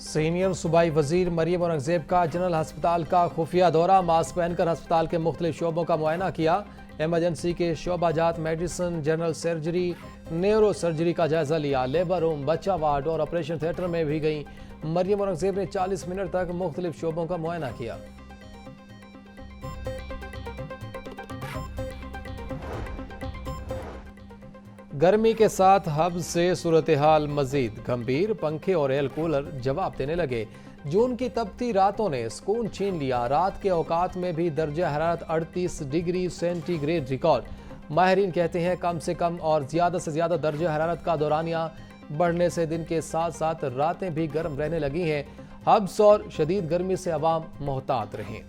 Senior सूबाई वजीर मरियम औरंगजेब का जनरल अस्पताल का खुफिया दौरा। मास्क पहनकर अस्पताल के मुख्तलिफ शोबों का मुआयना किया। एमरजेंसी के शोबाजात, medicine, general surgery, neuro surgery का जायजा लिया। लेबर रूम, बच्चा वार्ड और ऑपरेशन थिएटर में भी गई मरियम औरंगजेब ने 40 मिनट तक मुख्तलिफ शोबों का मुआयना किया। गर्मी के साथ हब से सूरत हाल मजीद गंभीर। पंखे और एयर कूलर जवाब देने लगे। जून की तपती रातों ने सुकून छीन लिया। रात के औकात में भी दर्जा हरारत 38 डिग्री सेंटीग्रेड रिकॉर्ड। माहिरीन कहते हैं कम से कम और ज़्यादा से ज़्यादा दर्जा हरारत का दौरानिया बढ़ने से दिन के साथ साथ रातें भी गर्म रहने लगी हैं। हब्स और शदीद गर्मी से अवाम मोहतात रहें।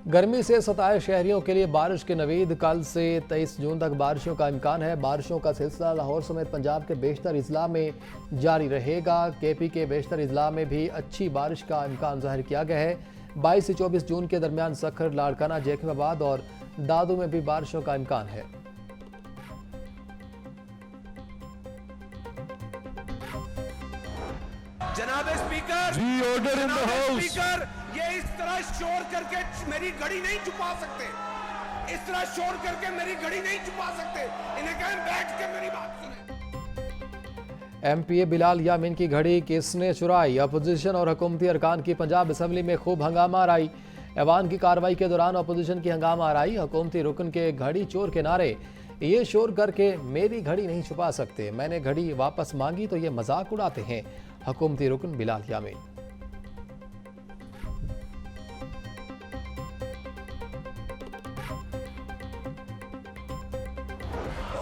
गर्मी से सताए शहरियों के लिए बारिश के नवीद। कल से 23 जून तक बारिशों का इम्कान है। बारिशों का सिलसिला लाहौर समेत पंजाब के बेशतर अजला में जारी रहेगा। केपी के बेशतर अजला में भी अच्छी बारिश का इम्कान जाहिर किया गया है। 22 से 24 जून के दरमियान सखर, लाड़काना, जैकबाबाद और दादू में भी बारिशों का इम्कान है। जनाब speaker, order in the house. Speaker, ये इस तरह शोर करके मेरी घड़ी नहीं छुपा सकते। इस तरह शोर करके मेरी घड़ी नहीं छुपा सकते। इन्हें कहें बैठ के मेरी बात सुने। MPA बिलाल यामीन की घड़ी किसने चुराई? अपोजिशन और हुकूमती अरकान की पंजाब असम्बली में खूब हंगामा आराई। ऐवान की कार्रवाई के दौरान अपोजिशन की हंगामा आराई। हुकूमती रुकन के घड़ी चोर के नारे। ये शोर करके मेरी घड़ी नहीं छुपा सकते। मैंने घड़ी वापस मांगी तो ये मजाक उड़ाते हैं। हुकूमती रुकन बिलाल यामीन।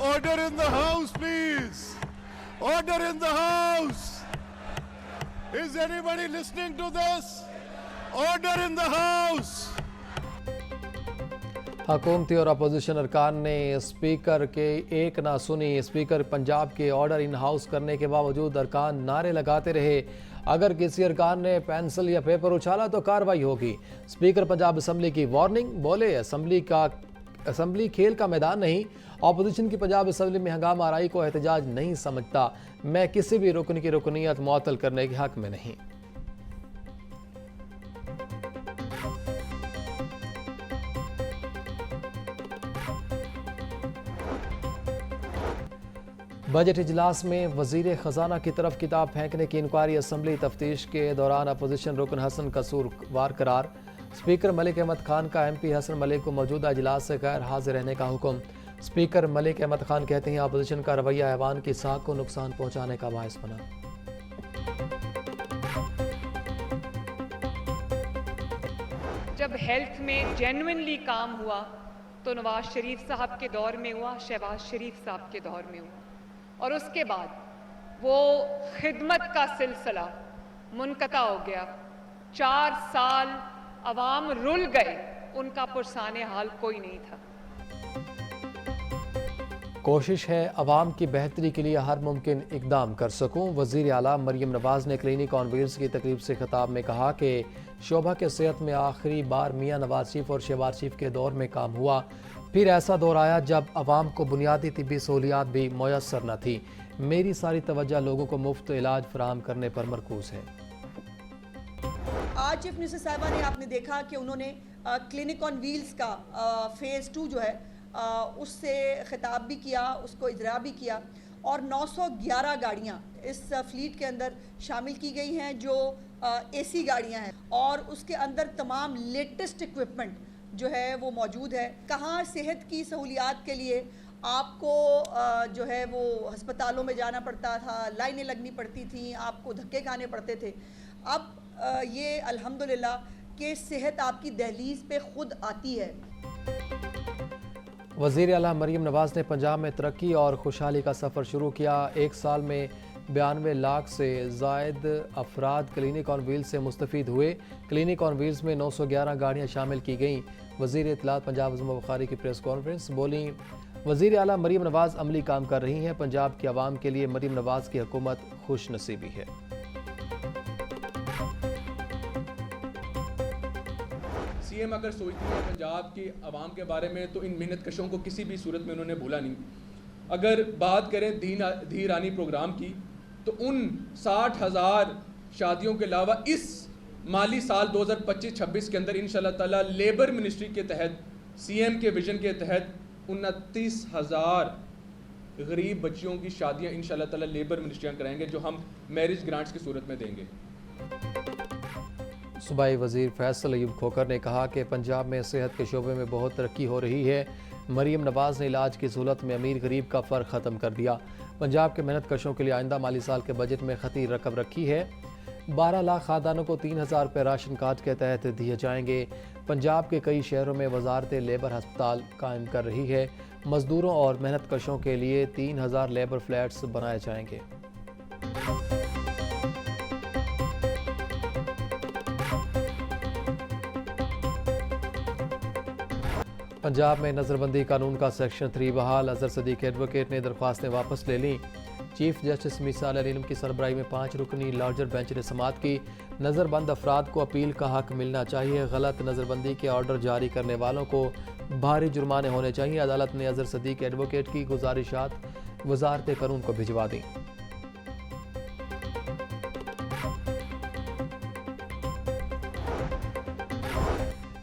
Order in the house, please. Order in the house. Is anybody listening to this? Order in the house. हुकूमती और अपोजिशन अरकान ने स्पीकर के एक ना सुनी। स्पीकर पंजाब के ऑर्डर इन हाउस करने के बावजूद अरकान नारे लगाते रहे। अगर किसी अरकान ने पेंसिल या पेपर उछाला तो कार्रवाई होगी। स्पीकर पंजाब असम्बली की वार्निंग। बोले असम्बली खेल का मैदान नहीं। अपोजिशन की पंजाब असम्बली में हंगामा आराई को एहतजाज नहीं समझता। मैं किसी भी रुकन की रुकनीत मुअत्तल करने के हक में नहीं। बजट इजलास में वजीर खजाना की तरफ किताब फेंकने की इंक्वायरी। असम्बली तफ्तीश के दौरान अपोजिशन रुकन हसन कसूरवार करार। स्पीकर मलिक अहमद खान का MP हसन मलिक को मौजूदा इजलास से गैर हाजिर रहने का हुक्म। स्पीकर मलिक अहमद खान कहते हैं अपोजिशन का रवैया ऐवान की साख को नुकसान पहुंचाने का बायस बना। जब हेल्थ में जेन्युइनली काम हुआ तो नवाज शरीफ साहब के दौर में हुआ, शहबाज शरीफ साहब के दौर में हुआ, और उसके बाद वो खिदमत का सिलसिला मुनक़ता हो गया। 4 साल अवाम रुल गए, उनका पुरसाने हाल कोई नहीं था। कोशिश है अवाम की बेहतरी के लिए हर मुमकिन इकदाम कर सकूं। वज़ीर आला मरियम नवाज ने क्लिनिक ऑन व्हील्स की तकरीब से खिताब में कहा कि शोबा के सेहत में आखिरी बार मियाँ नवाज शरीफ और शहबाज शरीफ के दौर में काम हुआ। फिर ऐसा दौर आया जब अवाम को बुनियादी तिब्बी सहूलियात भी मुयस्सर न थी। मेरी सारी तवज्जो लोगों को मुफ्त इलाज फराहम करने पर मरकूज है। आज चीफ मिनिस्टर साहिबा ने आपने देखा कि उन्होंने क्लिनिक ऑन व्हील्स का फ़ेज़ 2 जो है उससे खिताब भी किया, उसको इजरा भी किया, और 911 गाड़ियाँ इस फ्लीट के अंदर शामिल की गई हैं जो AC गाड़ियाँ हैं, और उसके अंदर तमाम लेटेस्ट इक्विपमेंट जो है वो मौजूद है। कहाँ सेहत की सहूलियात के लिए आपको जो है वो अस्पतालों में जाना पड़ता था, लाइनें लगनी पड़ती थी, आपको धक्के खाने पड़ते थे। अब ये अल्हम्दुलिल्लाह कि सेहत आपकी दहलीज पे खुद आती है। वज़ीर आला मरियम नवाज ने पंजाब में तरक्की और खुशहाली का सफ़र शुरू किया। एक साल में 92 लाख से ज़ायद अफराद क्लिनिक ऑन व्हील्स से मुस्तफ़ीद हुए। क्लिनिक ऑन व्हील्स में 911 गाड़ियाँ शामिल की गईं। वज़ीर इत्तलात पंजाब अज़म बुखारी की प्रेस कॉन्फ्रेंस। बोली वज़ीर आला मरियम नवाज अमली काम कर रही हैं। पंजाब की आवाम के लिए मरियम नवाज की हुकूमत खुश नसीबी है। CM अगर सोचती है पंजाब की आवाम के बारे में तो इन मेहनत कशों को किसी भी सूरत में उन्होंने भूला नहीं। अगर बात करें धी रानी प्रोग्राम की, तो उन 60,000 शादियों के अलावा इस माली साल 2025-26 के अंदर इंशाल्लाह ताला लेबर मिनिस्ट्री के तहत, सीएम के विजन के तहत 29,000 गरीब बच्चियों की शादियां इंशाल्लाह ताला लेबर मिनिस्ट्रियां कराएंगे, जो हम मैरिज ग्रांट्स की सूरत में देंगे। सूबाई वज़ीर फैसल अयूब खोखर ने कहा कि पंजाब में सेहत के शोबे में बहुत तरक्की हो रही है। मरीम नवाज़ ने इलाज की सहूलत में अमीर गरीब का फ़र्क ख़त्म कर दिया। पंजाब के मेहनत कशों के लिए आइंदा माली साल के बजट में खती रकम रखी है। 12 लाख खानदानों को 3,000 रुपये राशन कार्ड के तहत दिए जाएंगे। पंजाब के कई शहरों में वजारत लेबर हस्पताल कायम कर रही है। मजदूरों और मेहनत कशों के लिए 3,000 लेबर फ्लैट्स बनाए जाएंगे। पंजाब में नज़रबंदी कानून का सेक्शन 3 बहाल। अजहर सदीक एडवोकेट ने दरख्वास्तें वापस ले लीं। चीफ जस्टिस मीसा अल-इल्म की सरबराही में 5 रुकनी लार्जर बेंच ने समाअत की। नज़रबंद अफराद को अपील का हक मिलना चाहिए। गलत नज़रबंदी के ऑर्डर जारी करने वालों को भारी जुर्माने होने चाहिए। अदालत ने अजहर सदीक एडवोकेट की गुजारिशात वजारत कानून को भिजवा दी।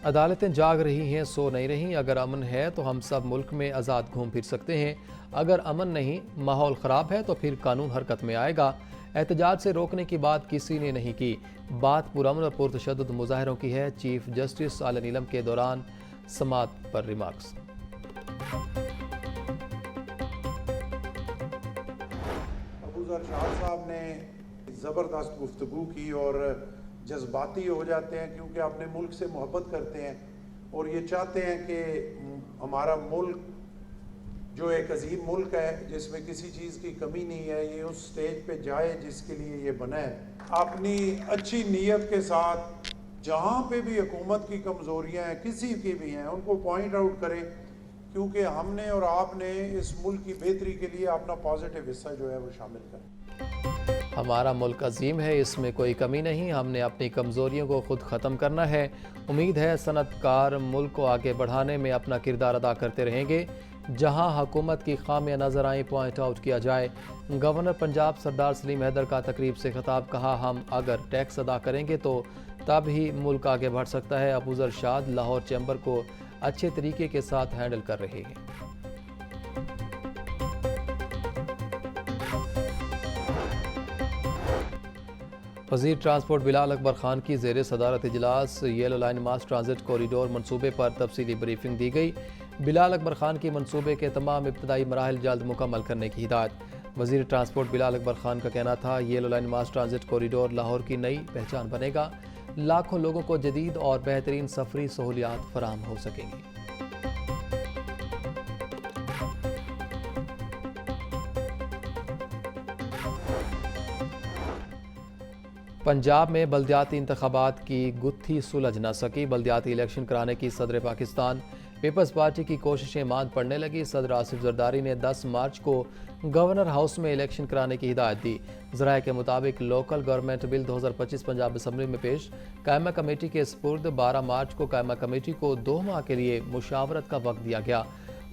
अदालतें जाग रही हैं, सो नहीं रही। अगर अमन है तो हम सब मुल्क में आज़ाद घूम फिर सकते हैं। अगर अमन नहीं, माहौल ख़राब है तो फिर कानून हरकत में आएगा। एहतजाज से रोकने की बात किसी ने नहीं की। बात पुरअमन और पुरतशद्दुद मुजाहिरों की है। चीफ जस्टिस अल-इल्म के दौरान समाअत पर रिमार्क्स। अबूज़र शाह साहब ने ज़बरदस्त गुफ्तगू की और जज्बाती हो जाते हैं, क्योंकि अपने मुल्क से मोहब्बत करते हैं और ये चाहते हैं कि हमारा मुल्क जो एक अजीम मुल्क है, जिसमें किसी चीज़ की कमी नहीं है, ये उस स्टेज पे जाए जिसके लिए ये बना है। अपनी अच्छी नीयत के साथ जहाँ पे भी हुकूमत की कमज़ोरियाँ हैं, किसी की भी हैं, उनको पॉइंट आउट करें, क्योंकि हमने और आपने इस मुल्क की बेहतरी के लिए अपना पॉजिटिव हिस्सा जो है वो शामिल करें। हमारा मुल्क अजीम है, इसमें कोई कमी नहीं। हमने अपनी कमज़ोरियों को खुद ख़त्म करना है। उम्मीद है सनतकार मुल्क को आगे बढ़ाने में अपना किरदार अदा करते रहेंगे। जहां हुकूमत की खामियां नजर आई, पॉइंट आउट किया जाए। गवर्नर पंजाब सरदार सलीम हैदर का तकरीब से खिताब। कहा, हम अगर टैक्स अदा करेंगे तो तब ही मुल्क आगे बढ़ सकता है। अबूज़र शाद लाहौर चैम्बर को अच्छे तरीके के साथ हैंडल कर रहे हैं। वज़ीर ट्रांसपोर्ट बिलाल अकबर खान की ज़ेर सदारत इजलास येलो लाइन मास ट्रांजिट कॉरिडोर मनसूबे पर तफसीली ब्रीफिंग दी गई। बिलाल अकबर खान की मनसूबे के तमाम इब्तदाई मराहिल जल्द मुकम्मल करने की हिदायत। वज़ीर ट्रांसपोर्ट बिलाल अकबर खान का कहना था, येलो लाइन मास ट्रांजिट कॉरिडोर लाहौर की नई पहचान बनेगा। लाखों लोगों को जदीद और बेहतरीन सफरी सहूलियात फराहम हो सकेंगी। पंजाब में बल्दियाती इंतखाबात की गुत्थी सुलझ न सकी। बल्दियाती इलेक्शन कराने की सदर पाकिस्तान पीपल्स पार्टी की कोशिशें मांद पड़ने लगी। सदर आसिफ जरदारी ने 10 मार्च को गवर्नर हाउस में इलेक्शन कराने की हिदायत दी। ज़राए के मुताबिक local government bill 2025 Punjab assembly में पेश। कायमा कमेटी के स्पुर्द 12 मार्च को कायमा कमेटी को 2 माह के लिए मुशावरत का वक्त दिया गया।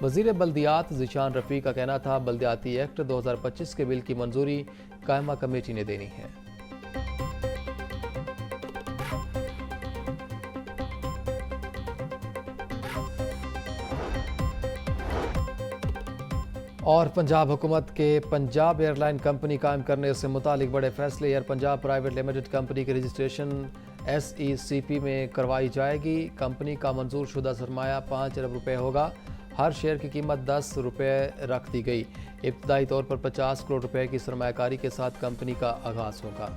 वज़ीर बल्दियात ज़ीशान रफ़ी का कहना था, बल्दियाती एक्ट 2025 के बिल की मंजूरी कायमा कमेटी ने देनी है। और पंजाब हुकूमत के पंजाब एयरलाइन कंपनी कायम करने से मुतालिक बड़े फैसले। Air Punjab private limited company की रजिस्ट्रेशन SECP में करवाई जाएगी। कंपनी का मंजूर शुदा सरमाया 5 अरब रुपये होगा। हर शेयर की कीमत 10 रुपये रख दी गई। इब्तदाई तौर पर 50 करोड़ रुपए की सरमायाकारी के साथ कंपनी का आगाज़ होगा।